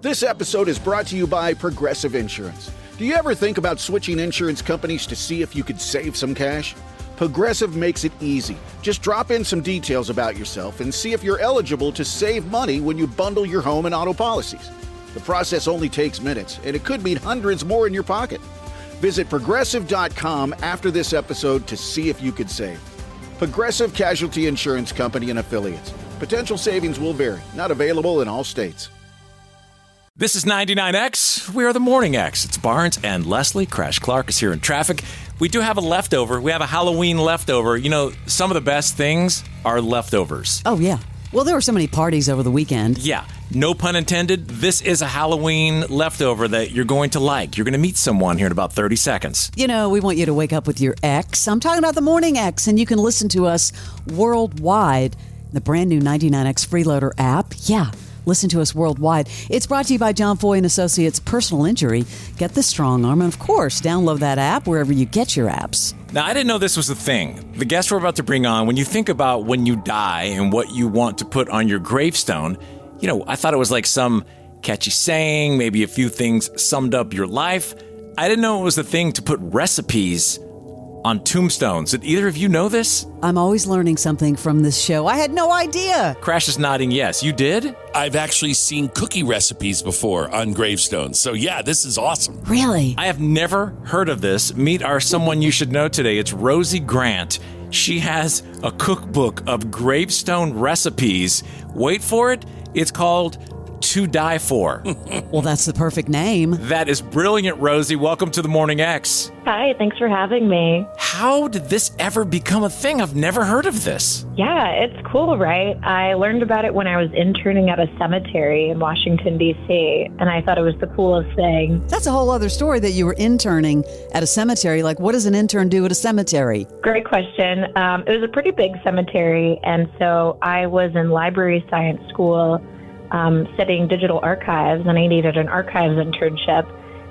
This episode is brought to you by Progressive Insurance. Do you ever think about switching insurance companies to see if you could save some cash? Progressive makes it easy. Just drop in some details about yourself and see if you're eligible to save money when you bundle your home and auto policies. The process only takes minutes, and it could mean hundreds more in your pocket. Visit Progressive.com after this episode to see if you could save. Progressive Casualty Insurance Company and Affiliates. Potential savings will vary. Not available in all states. This is 99X. We are the Morning X. It's Barnes and Leslie. Crash Clark is here in traffic. We do have a leftover. We have a Halloween leftover. You know, some of the best things are leftovers. Oh, yeah. Well, there were so many parties over the weekend. Yeah. No pun intended. This is a Halloween leftover that you're going to like. You're going to meet someone here in about 30 seconds. You know, we want you to wake up with your X. I'm talking about the Morning X, and you can listen to us worldwide. The brand new 99X Freeloader app. Yeah. Listen to us worldwide. It's brought to you by John Foy & Associates Personal Injury. Get the strong arm, and of course, download that app wherever you get your apps. Now, I didn't know this was a thing. The guest we're about to bring on, when you think about when you die and what you want to put on your gravestone, you know, I thought it was like some catchy saying, maybe a few things summed up your life. I didn't know it was the thing to put recipes on tombstones. Did either of you know this? I'm always learning something from this show. I had no idea. Crash is nodding yes. You did? I've actually seen cookie recipes before on gravestones. So yeah, this is awesome. Really? I have never heard of this. Meet our someone you should know today. It's Rosie Grant. She has a cookbook of gravestone recipes. Wait for it. It's called To Die For. Well, that's the perfect name. That is brilliant, Rosie. Welcome to the Morning X. Hi, thanks for having me. How did this ever become a thing? I've never heard of this. Yeah, it's cool, right? I learned about it when I was interning at a cemetery in Washington, D.C., and I thought it was the coolest thing. That's a whole other story that you were interning at a cemetery. Like, what does an intern do at a cemetery? Great question. It was a pretty big cemetery, and so I was in library science school studying digital archives, and I needed an archives internship.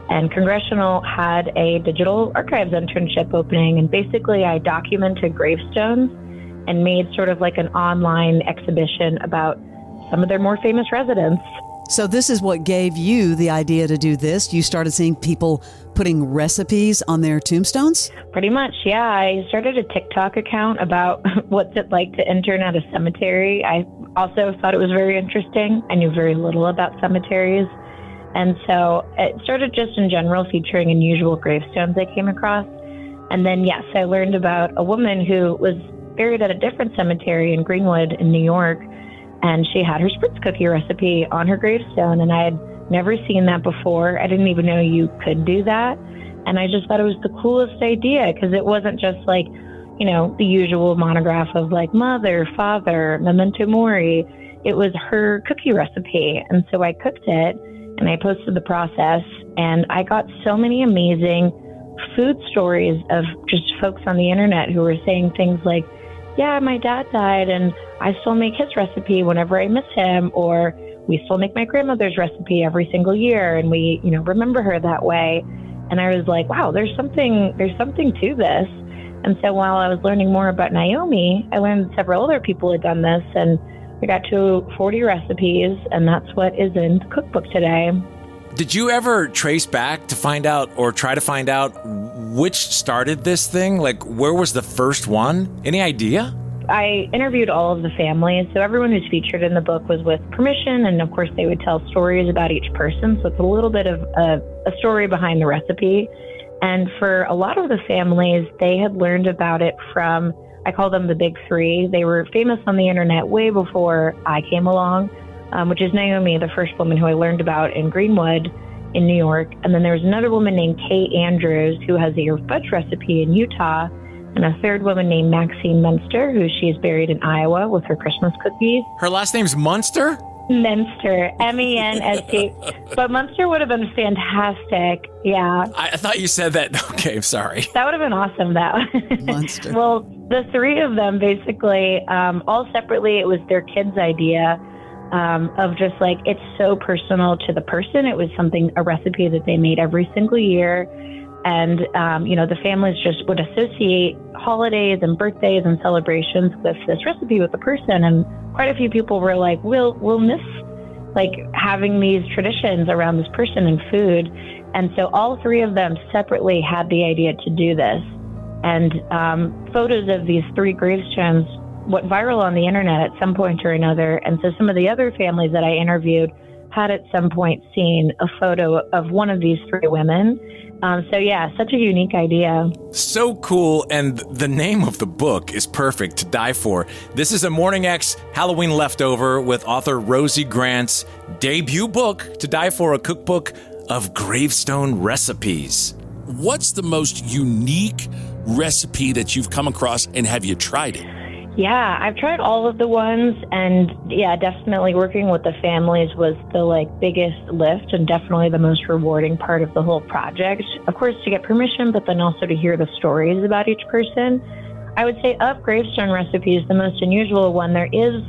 And Congressional had a digital archives internship opening, and basically I documented gravestones and made sort of like an online exhibition about some of their more famous residents. So this is what gave you the idea to do this? You started seeing people putting recipes on their tombstones? Pretty much, yeah. I started a TikTok account about what's it like to intern at a cemetery. I also thought it was very interesting. I knew very little about cemeteries. And so it started just in general featuring unusual gravestones I came across. And then, yes, I learned about a woman who was buried at a different cemetery in Greenwood in New York. And she had her spritz cookie recipe on her gravestone. And I had never seen that before. I didn't even know you could do that. And I just thought it was the coolest idea because it wasn't just like, you know, the usual monograph of like mother, father, memento mori. It was her cookie recipe. And so I cooked it and I posted the process. And I got so many amazing food stories of just folks on the internet who were saying things like, yeah, my dad died and I still make his recipe whenever I miss him, or we still make my grandmother's recipe every single year and we, you know, remember her that way. And I was like, wow, there's something to this. And so while I was learning more about Naomi, I learned several other people had done this, and we got to 40 recipes, and that's what is in the cookbook today. Did you ever trace back to find out or try to find out which started this thing? Like, where was the first one? Any idea? I interviewed all of the families, so everyone who's featured in the book was with permission, and of course they would tell stories about each person, so it's a little bit of a story behind the recipe. And for a lot of the families, they had learned about it from, I call them the big three. They were famous on the internet way before I came along, which is Naomi, the first woman who I learned about in Greenwood in New York. And then there was another woman named Kate Andrews who has a fudge recipe in Utah, and a third woman named Maxine Munster, who she is buried in Iowa with her Christmas cookies. Her last name's Munster? Menster, M-E-N-S-T. But Munster would have been fantastic. Yeah. I thought you said that. Okay, sorry. That would have been awesome, though. Munster. Well, the three of them basically, all separately, it was their kids' idea of just like, it's so personal to the person. It was a recipe that they made every single year. And, the families just would associate holidays and birthdays and celebrations with this recipe with the person. And quite a few people were like, we'll miss like having these traditions around this person and food. And so all three of them separately had the idea to do this. And photos of these three gravestones went viral on the internet at some point or another. And so some of the other families that I interviewed had at some point seen a photo of one of these three women. So yeah, such a unique idea. So cool, and the name of the book is perfect, To Die For. This is a Morning X Halloween leftover with author Rosie Grant's debut book, To Die For, a cookbook of gravestone recipes. What's the most unique recipe that you've come across, and have you tried it? Yeah, I've tried all of the ones, and yeah, definitely working with the families was the biggest lift and definitely the most rewarding part of the whole project. Of course, to get permission, but then also to hear the stories about each person. I would say of gravestone recipes, the most unusual one, there is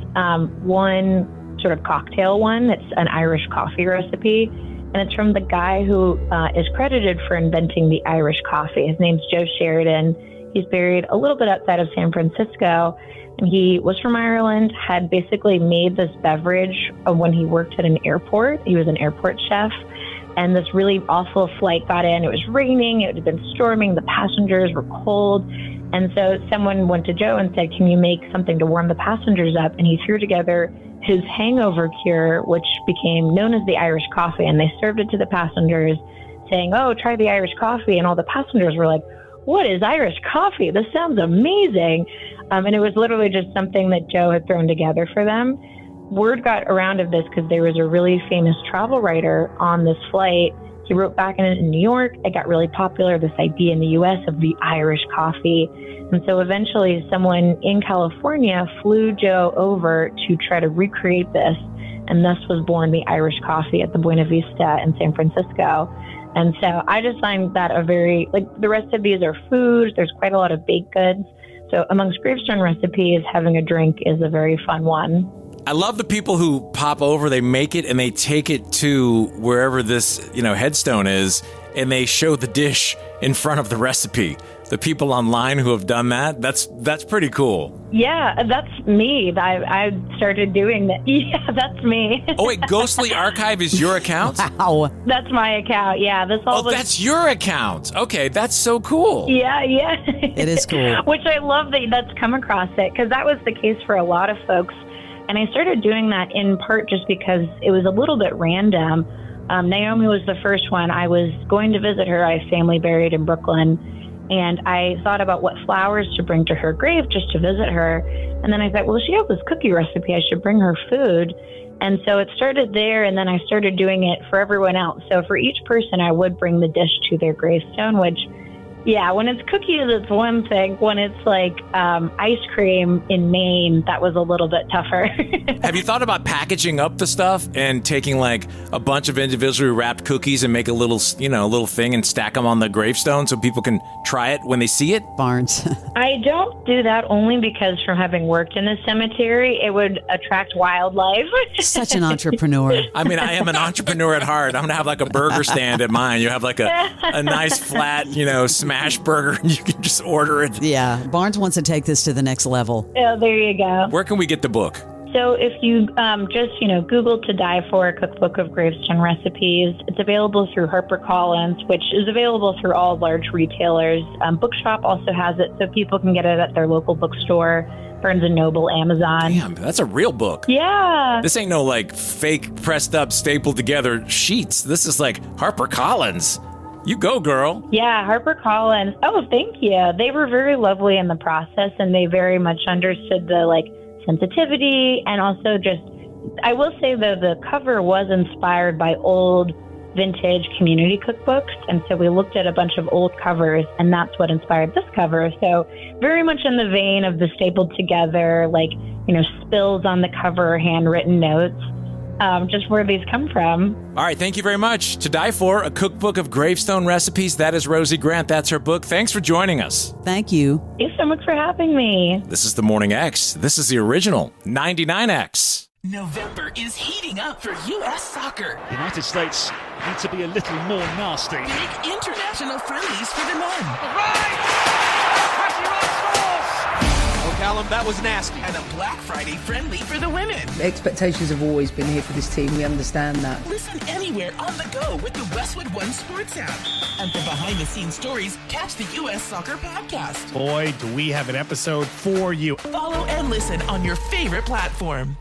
one sort of cocktail one. It's an Irish coffee recipe, and it's from the guy who is credited for inventing the Irish coffee. His name's Joe Sheridan. He's buried a little bit outside of San Francisco. And he was from Ireland, had basically made this beverage when he worked at an airport. He was an airport chef. And this really awful flight got in. It was raining. It had been storming. The passengers were cold. And so someone went to Joe and said, can you make something to warm the passengers up? And he threw together his hangover cure, which became known as the Irish coffee. And they served it to the passengers saying, oh, try the Irish coffee. And all the passengers were like, what is Irish coffee? This sounds amazing. And it was literally just something that Joe had thrown together for them. Word got around of this because there was a really famous travel writer on this flight. He wrote back in New York. It got really popular, this idea in the U.S. of the Irish coffee. And so eventually someone in California flew Joe over to try to recreate this. And thus was born the Irish coffee at the Buena Vista in San Francisco. And so I just find that a very, the rest of these are food. There's quite a lot of baked goods. So amongst gravestone recipes, having a drink is a very fun one. I love the people who pop over, they make it, and they take it to wherever this, headstone is, and they show the dish in front of the recipe. The people online who have done that, that's pretty cool. Yeah, that's me. I started doing that. Yeah, that's me. Oh, wait, Ghostly Archive is your account? Wow. That's my account, yeah. That's your account. Okay, that's so cool. Yeah. It is cool. Which I love that's come across it, because that was the case for a lot of folks. And I started doing that in part just because it was a little bit random. Naomi was the first one. I was going to visit her. I have family buried in Brooklyn. And I thought about what flowers to bring to her grave just to visit her. And then I thought, well, she has this cookie recipe. I should bring her food. And so it started there, and then I started doing it for everyone else. So for each person, I would bring the dish to their gravestone, which, yeah, when it's cookies, it's one thing. When it's ice cream in Maine, that was a little bit tougher. Have you thought about packaging up the stuff and taking a bunch of individually wrapped cookies and make a little thing and stack them on the gravestone so people can try it when they see it? Barnes. I don't do that only because from having worked in a cemetery, it would attract wildlife. Such an entrepreneur. I mean, I am an entrepreneur at heart. I'm going to have a burger stand at mine. You have a nice flat, smash burger, and you can just order it. Yeah, Barnes wants to take this to the next level. Oh, there you go. Where can we get the book? So if you just, Google To Die For, a cookbook of gravestone recipes, it's available through HarperCollins, which is available through all large retailers. Bookshop also has it, so people can get it at their local bookstore, Barnes & Noble, Amazon. Damn, that's a real book. Yeah. This ain't no fake pressed up, stapled together sheets. This is HarperCollins. You go, girl. Yeah, HarperCollins. Oh, thank you. They were very lovely in the process, and they very much understood the sensitivity, and also just, I will say though, the cover was inspired by old vintage community cookbooks, and so we looked at a bunch of old covers, and that's what inspired this cover. So very much in the vein of the stapled together, spills on the cover, handwritten notes. Just where these come from. All right, thank you very much. To Die For, a cookbook of gravestone recipes. That is Rosie Grant. That's her book. Thanks for joining us. Thank you. Thanks so much for having me. This is the Morning X. This is the original 99X. November is heating up for U.S. soccer. The United States need to be a little more nasty. Big international friendlies for the men. Callum, that was nasty. And a Black Friday friendly for the women. The expectations have always been here for this team. We understand that. Listen anywhere on the go with the Westwood One Sports app. And for behind-the-scenes stories, catch the U.S. Soccer Podcast. Boy, do we have an episode for you. Follow and listen on your favorite platform.